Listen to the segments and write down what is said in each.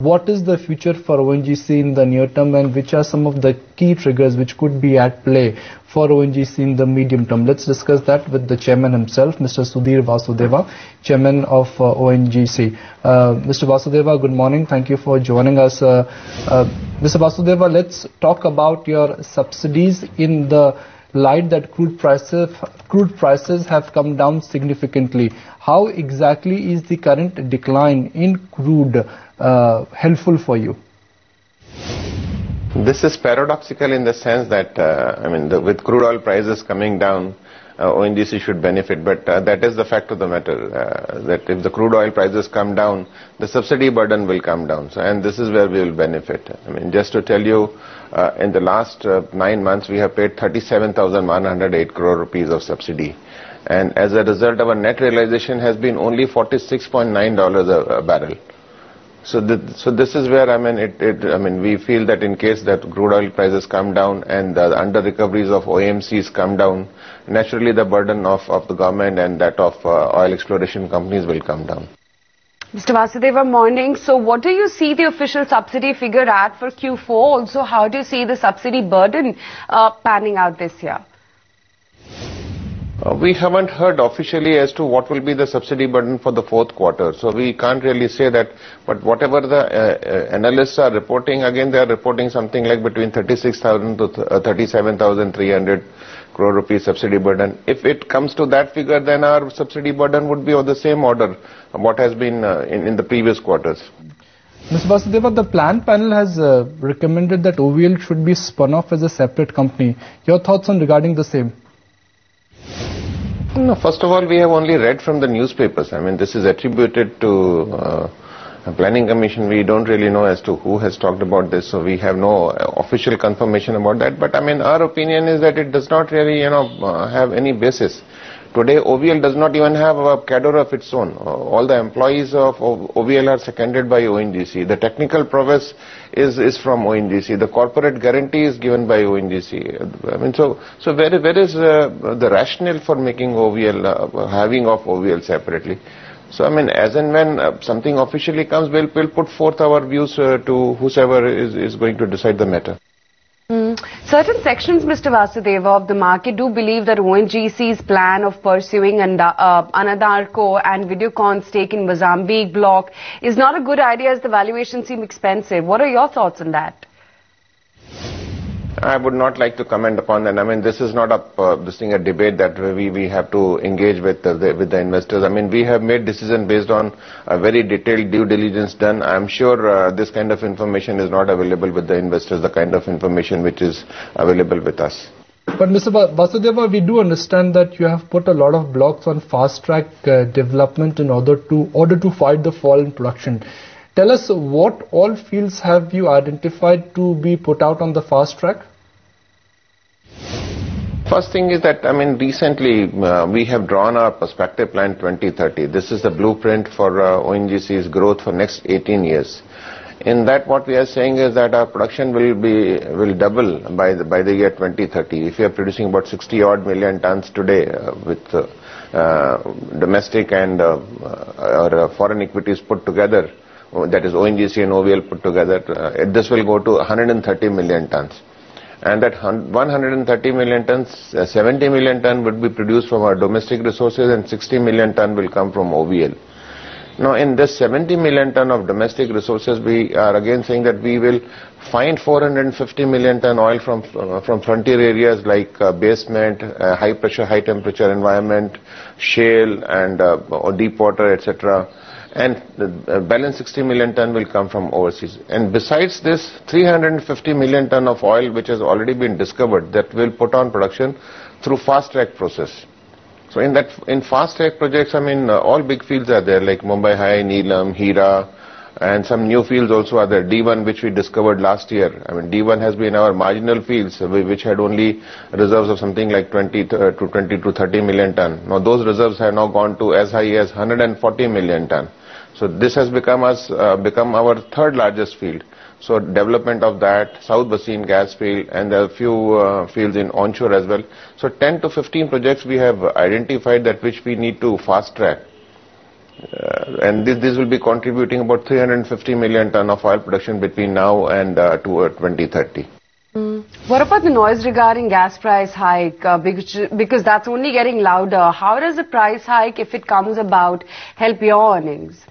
what is the future for ONGC in the near term, and which are some of the key triggers which could be at play for ONGC in the medium term? Let's discuss that with the chairman himself, Mr. Sudhir Vasudeva, chairman of ONGC. Mr. Vasudeva, good morning. Thank you for joining us. Mr. Vasudeva, let's talk about your subsidies in the light that crude prices have come down significantly. How exactly is the current decline in crude helpful for you? This is paradoxical in the sense that, with crude oil prices coming down, ONGC should benefit, but that is the fact of the matter, that if the crude oil prices come down, the subsidy burden will come down. So, and this is where we will benefit. Just to tell you, in the last 9 months, we have paid 37,108 crore rupees of subsidy. And as a result, our net realization has been only $46.9 a barrel. So this is where, we feel that in case that crude oil prices come down and the under recoveries of OMCs come down, naturally the burden of the government and that of oil exploration companies will come down. Mr. Vasudeva, morning. So what do you see the official subsidy figure at for Q4? Also, how do you see the subsidy burden panning out this year? We haven't heard officially as to what will be the subsidy burden for the fourth quarter. So we can't really say that. But whatever the analysts are reporting, again they are reporting something like between 36,000 to 37,300 crore rupees subsidy burden. If it comes to that figure, then our subsidy burden would be of the same order what has been in the previous quarters. Mr. Vasudeva, the plan panel has recommended that OVL should be spun off as a separate company. Your thoughts on regarding the same? No, first of all, we have only read from the newspapers. This is attributed to Planning Commission. We don't really know as to who has talked about this, so we have no official confirmation about that. But our opinion is that it does not really, have any basis. Today, OVL does not even have a cadre of its own. All the employees of OVL are seconded by ONGC. The technical prowess is from ONGC. The corporate guarantee is given by ONGC. So where is the rationale for making OVL, having of OVL separately? So, as and when something officially comes, we'll put forth our views to whosoever is going to decide the matter. Certain sections, Mr. Vasudeva, of the market do believe that ONGC's plan of pursuing Anadarko and Videocon's stake in Mozambique block is not a good idea as the valuations seem expensive. What are your thoughts on that? I would not like to comment upon that. This is not a debate that we have to engage with the investors. We have made decision based on a very detailed due diligence done. I'm sure this kind of information is not available with the investors, the kind of information which is available with us. But Mr. Vasudeva, we do understand that you have put a lot of blocks on fast-track development in order to fight the fall in production. Tell us, what all fields have you identified to be put out on the fast track? First thing is that, recently we have drawn our perspective plan 2030. This is the blueprint for ONGC's growth for next 18 years. In that, what we are saying is that our production will double by the year 2030. If we are producing about 60 odd million tons today with domestic and or foreign equities put together, that is ONGC and OVL put together, this will go to 130 million tons. And that 130 million tons, 70 million ton would be produced from our domestic resources and 60 million ton will come from OVL. Now in this 70 million ton of domestic resources, we are again saying that we will find 450 million ton oil from frontier areas like basement, high pressure, high temperature environment, shale and deep water, etc. And the balance 60 million ton will come from overseas. And besides this, 350 million ton of oil which has already been discovered that will put on production through fast track process. So in fast track projects, all big fields are there like Mumbai High, Neelam, Hira, and some new fields also are there. D1 which we discovered last year. D1 has been our marginal fields which had only reserves of something like 20 to 30 million ton. Now those reserves have now gone to as high as 140 million ton. So this has become our third largest field. So development of that, South Basin gas field and a few fields in onshore as well. So 10 to 15 projects we have identified that which we need to fast track. And this will be contributing about 350 million ton of oil production between now and 2030. What about the noise regarding gas price hike? Because that's only getting louder. How does the price hike, if it comes about, help your earnings?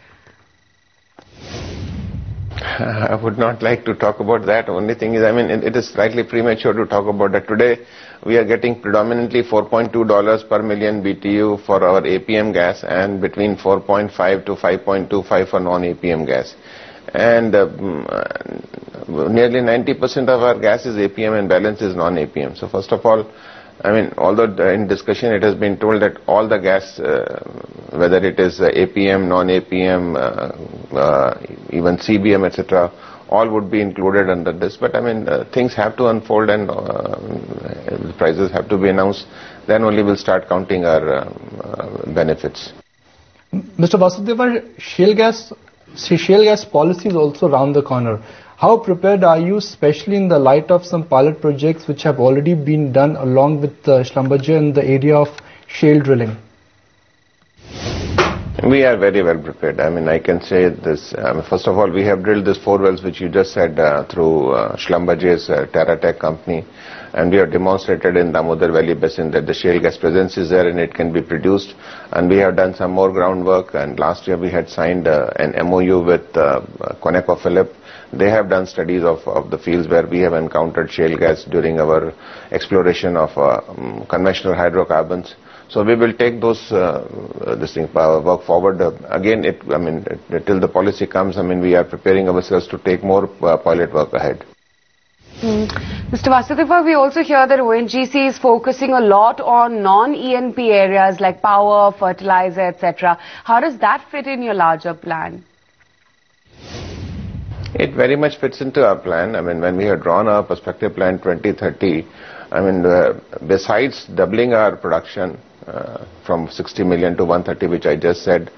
I would not like to talk about that. Only thing is, I mean, it is slightly premature to talk about that. Today, we are getting predominantly $4.2 per million BTU for our APM gas and between 4.5 to 5.25 for non-APM gas. And nearly 90% of our gas is APM and balance is non-APM. So first of all, I mean, although in discussion it has been told that all the gas, whether it is APM, non-APM, even CBM, etc., all would be included under this. But I mean, things have to unfold and the prices have to be announced. Then only we'll start counting our benefits. Mr. Vasudeva, shale gas policy is also around the corner. How prepared are you, especially in the light of some pilot projects which have already been done along with Schlumberger in the area of shale drilling? We are very well prepared. I mean, I can say this. First of all, we have drilled these 4 wells, which you just said, through Schlumberger's TerraTech company. And we have demonstrated in Damodar Valley Basin that the shale gas presence is there and it can be produced. And we have done some more groundwork. And last year we had signed an MOU with ConocoPhillips. They have done studies of the fields where we have encountered shale gas during our exploration of conventional hydrocarbons. So we will take those work forward. Again, till the policy comes, I mean, we are preparing ourselves to take more pilot work ahead. Mr. Vasudeva, we also hear that ONGC is focusing a lot on non-ENP areas like power, fertilizer, etc. How does that fit in your larger plan? It very much fits into our plan. I mean, when we had drawn our perspective plan 2030, I mean, besides doubling our production from 60 million to 130, which I just said,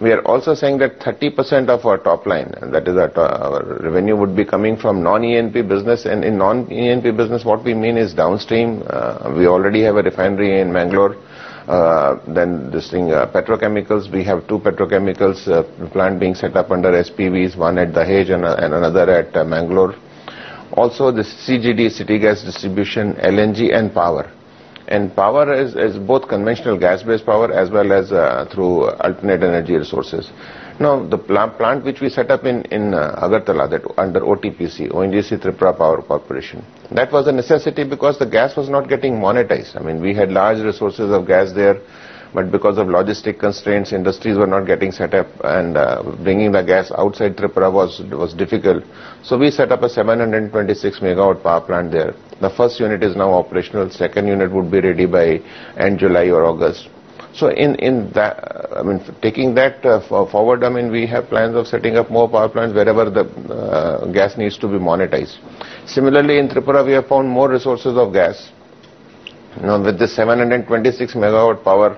we are also saying that 30% of our top line, and that is our revenue, would be coming from non-ENP business. And in non-ENP business, what we mean is downstream. We already have a refinery in Mangalore. Then petrochemicals, we have 2 petrochemicals plant being set up under SPVs, one at Dahej and another at Mangalore. Also the CGD, city gas distribution, LNG and power. And power is both conventional gas-based power as well as through alternate energy resources. Now, the plant which we set up in Agartala, that under OTPC, ONGC Tripura Power Corporation, that was a necessity because the gas was not getting monetized. I mean, we had large resources of gas there, but because of logistic constraints, industries were not getting set up, and bringing the gas outside Tripura was difficult. So we set up a 726 megawatt power plant there. The first unit is now operational. Second unit would be ready by end July or August. So in that, I mean, taking that forward, I mean, we have plans of setting up more power plants wherever the gas needs to be monetized. Similarly, in Tripura, we have found more resources of gas. Now, with this 726 megawatt power